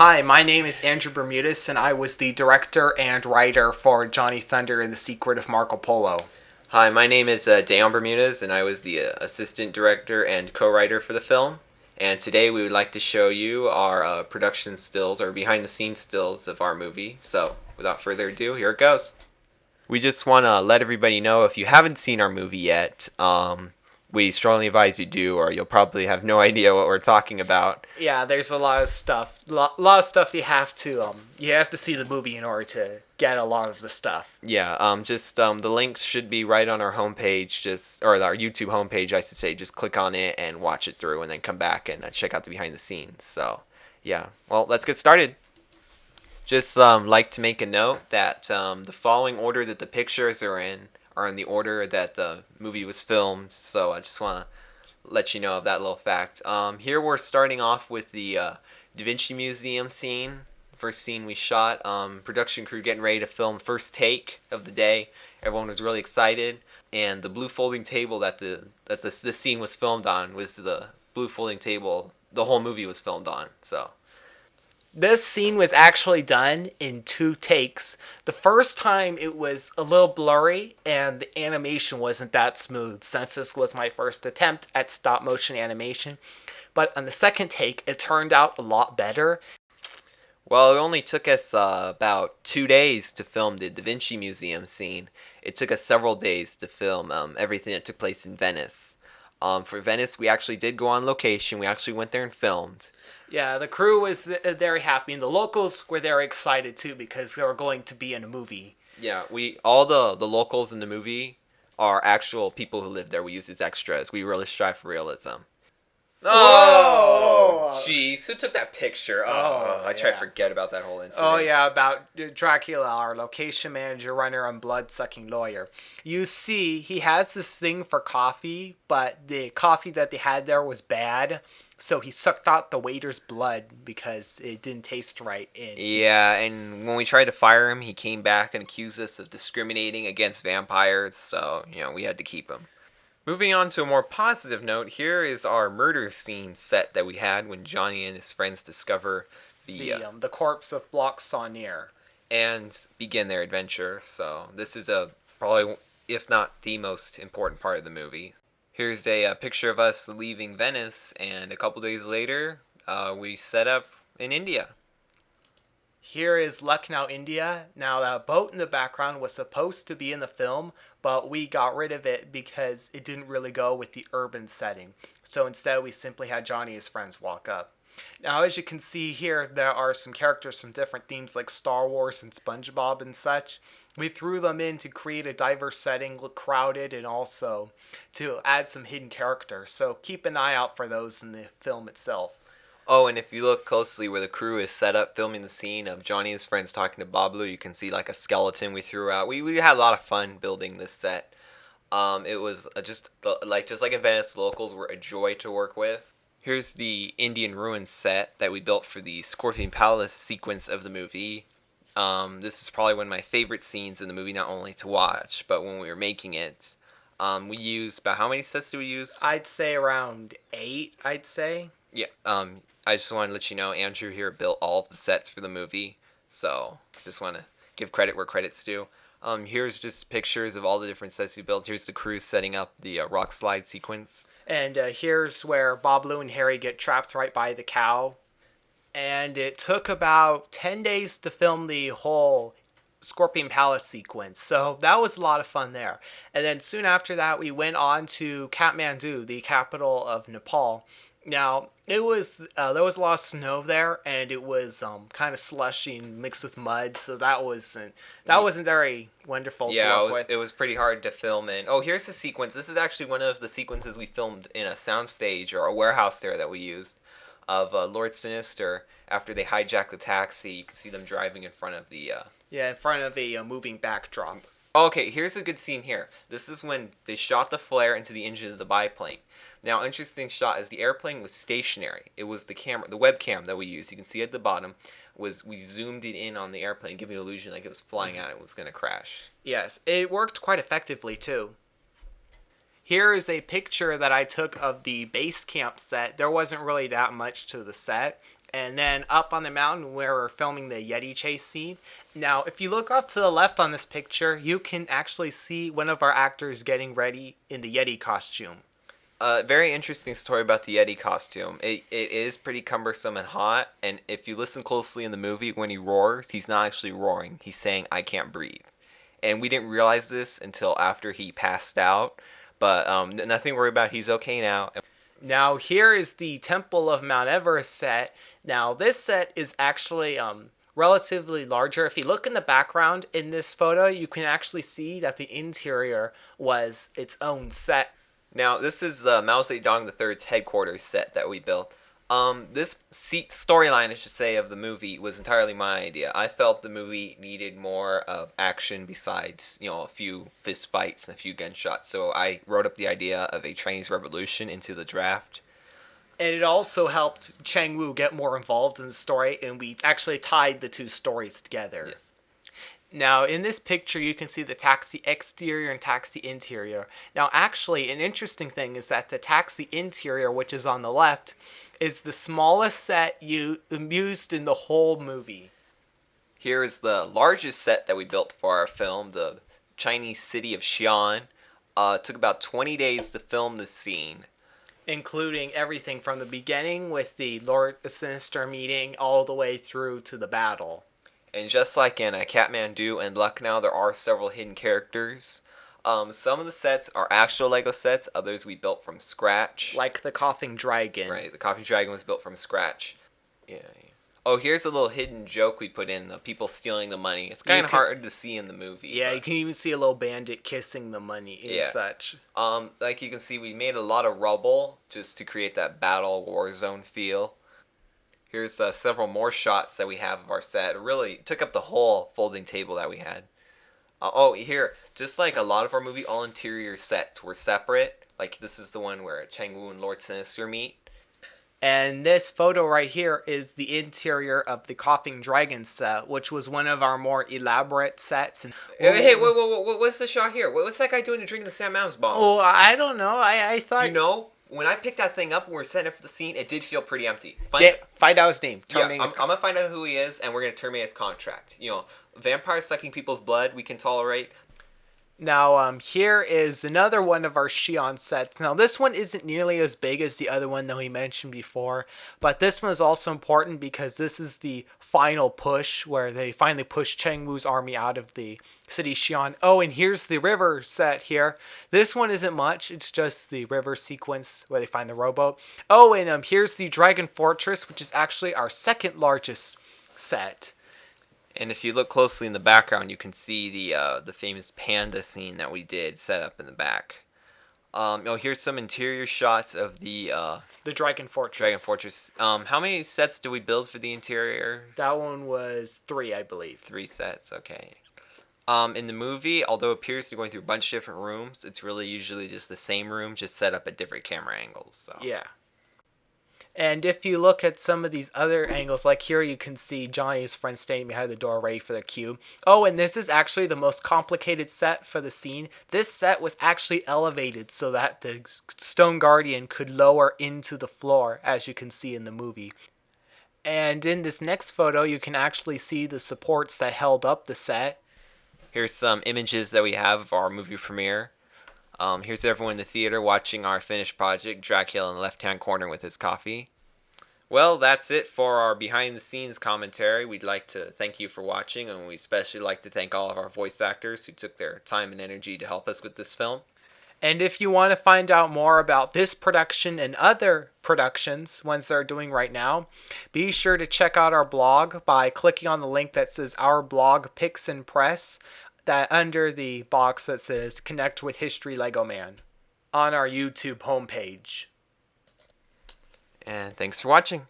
Hi, my name is Andrew Bermudez, and I was the director and writer for Johnny Thunder and the Secret of Marco Polo. Hi, my name is Deon Bermudez, and I was the assistant director and co-writer for the film. And today we would like to show you our production stills, or behind-the-scenes stills of our movie. So, without further ado, here it goes. We just want to let everybody know, if you haven't seen our movie yet, we strongly advise you do, or you'll probably have no idea what we're talking about. Yeah, there's a lot of stuff. Lot of stuff you have to see the movie in order to get a lot of the stuff. Yeah, the links should be right on our homepage, or our YouTube homepage, I should say. Just click on it and watch it through, and then come back and check out the behind the scenes. So, yeah. Well, let's get started. Just like to make a note that the following order that the pictures are in the order that the movie was filmed. So I just want to let you know of that little fact. Here we're starting off with the Da Vinci Museum scene. First scene we shot. Production crew getting ready to film first take of the day. Everyone was really excited, and the blue folding table that this scene was filmed on was the blue folding table the whole movie was filmed on. So. This scene was actually done in 2 takes. The first time it was a little blurry and the animation wasn't that smooth, since this was my first attempt at stop motion animation. But on the second take, it turned out a lot better. Well, it only took us about 2 days to film the Da Vinci Museum scene. It took us several days to film everything that took place in Venice. For Venice, we actually did go on location. We actually went there and filmed. Yeah, the crew was very happy, and the locals were very excited too because they were going to be in a movie. Yeah, all the locals in the movie are actual people who live there. We use as extras. We really strive for realism. Oh, jeez, who took that picture? I try to forget about that whole incident. Oh, yeah, about Dracula, our location manager, runner, and blood-sucking lawyer. You see, he has this thing for coffee, but the coffee that they had there was bad, so he sucked out the waiter's blood because it didn't taste right. Yeah, and when we tried to fire him, he came back and accused us of discriminating against vampires, so, we had to keep him. Moving on to a more positive note, here is our murder scene set that we had when Johnny and his friends discover the corpse of Bloch Saunier and begin their adventure. So this is probably, if not the most important part of the movie. Here's a picture of us leaving Venice, and a couple days later, we set up in India. Here is Lucknow, India. Now, that boat in the background was supposed to be in the film, but we got rid of it because it didn't really go with the urban setting. So instead, we simply had Johnny and his friends walk up. Now, as you can see here, there are some characters from different themes like Star Wars and SpongeBob and such. We threw them in to create a diverse setting, look crowded, and also to add some hidden characters. So keep an eye out for those in the film itself. Oh, and if you look closely where the crew is set up filming the scene of Johnny and his friends talking to Bablu, you can see like a skeleton we threw out. We had a lot of fun building this set. It was just like in Venice, the locals were a joy to work with. Here's the Indian ruins set that we built for the Scorpion Palace sequence of the movie. This is probably one of my favorite scenes in the movie, not only to watch, but when we were making it. We used about, how many sets did we use? I'd say around 8, I'd say. Yeah, I just want to let you know, Andrew here built all of the sets for the movie, so just want to give credit where credit's due. Here's just pictures of all the different sets we built. Here's the crew setting up the rock slide sequence. And here's where Bablu and Harry get trapped right by the cow. And it took about 10 days to film the whole Scorpion Palace sequence, so that was a lot of fun there. And then soon after that, we went on to Kathmandu, the capital of Nepal. Now, it was there was a lot of snow there, and it was kind of slushy and mixed with mud, so that wasn't very wonderful to work with. It was pretty hard to film in. Oh, here's the sequence. This is actually one of the sequences we filmed in a soundstage or a warehouse there that we used of Lord Sinister. After they hijack the taxi, you can see them driving in front of the in front of a moving backdrop. Okay, here's a good scene here. This is when they shot the flare into the engine of the biplane. Now, interesting shot is the airplane was stationary. It was the webcam that we used. You can see at the bottom we zoomed it in on the airplane, giving the illusion like it was flying out and it was going to crash. Yes, it worked quite effectively too. Here is a picture that I took of the base camp set. There wasn't really that much to the set. And then up on the mountain where we're filming the Yeti chase scene. Now, if you look off to the left on this picture, you can actually see one of our actors getting ready in the Yeti costume. Very interesting story about the Yeti costume. It is pretty cumbersome and hot, and if you listen closely in the movie, when he roars, he's not actually roaring. He's saying, "I can't breathe." And we didn't realize this until after he passed out, but nothing to worry about. He's okay now. Now, here is the Temple of Mount Everest set. Now, this set is actually relatively larger. If you look in the background in this photo, you can actually see that the interior was its own set. Now, this is Mao Zedong III's headquarters set that we built. This storyline, I should say, of the movie was entirely my idea. I felt the movie needed more of action besides, a few fist fights and a few gunshots. So I wrote up the idea of a Chinese Revolution into the draft. And it also helped Chang Woo get more involved in the story, and we actually tied the two stories together. Yeah. Now, in this picture, you can see the taxi exterior and taxi interior. Now, actually, an interesting thing is that the taxi interior, which is on the left, is the smallest set used in the whole movie. Here is the largest set that we built for our film, the Chinese city of Xi'an. It took about 20 days to film this scene. Including everything from the beginning with the Lord Sinister meeting all the way through to the battle. And just like in Kathmandu and Lucknow, there are several hidden characters. Some of the sets are actual Lego sets, others we built from scratch. Like the Coughing Dragon. Right, the Coughing Dragon was built from scratch. Yeah. Oh, here's a little hidden joke we put in, the people stealing the money. It's kind of hard to see in the movie. Yeah, but you can even see a little bandit kissing the money and such. Like you can see, we made a lot of rubble just to create that battle war zone feel. Here's several more shots that we have of our set. It really took up the whole folding table that we had. Here, just like a lot of our movie, all interior sets were separate. Like this is the one where Chang Woo and Lord Sinister meet. And this photo right here is the interior of the Coughing Dragon set, which was one of our more elaborate sets. And hey, what's the shot here? What's that guy doing to drink the Sam Adams bottle? Oh, I don't know. I thought... When I picked that thing up and we were setting up for the scene, it did feel pretty empty. Find out his name. I'm going to find out who he is, and we're going to terminate his contract. Vampires sucking people's blood, we can tolerate. Now, here is another one of our Xi'an sets. Now, this one isn't nearly as big as the other one that we mentioned before, but this one is also important because this is the final push where they finally push Chang Woo's army out of the city Xi'an. Oh, and here's the river set here. This one isn't much. It's just the river sequence where they find the rowboat. Oh, and here's the Dragon Fortress, which is actually our second largest set. And if you look closely in the background, you can see the famous panda scene that we did set up in the back. Here's some interior shots of the Dragon Fortress. Dragon Fortress. How many sets did we build for the interior? That one was 3, I believe. 3 sets, okay. In the movie, although it appears to be going through a bunch of different rooms, it's really usually just the same room, just set up at different camera angles. So. Yeah. And if you look at some of these other angles, like here you can see Johnny's friend standing behind the door ready for their cue. Oh, and this is actually the most complicated set for the scene. This set was actually elevated so that the Stone Guardian could lower into the floor, as you can see in the movie. And in this next photo, you can actually see the supports that held up the set. Here's some images that we have of our movie premiere. Here's everyone in the theater watching our finished project, Dracula in the left-hand corner with his coffee. Well, that's it for our behind-the-scenes commentary. We'd like to thank you for watching, and we especially like to thank all of our voice actors who took their time and energy to help us with this film. And if you want to find out more about this production and other productions, ones they're doing right now, be sure to check out our blog by clicking on the link that says Our Blog Picks and Press, that under the box that says Connect with History Lego Man on our YouTube homepage. And thanks for watching.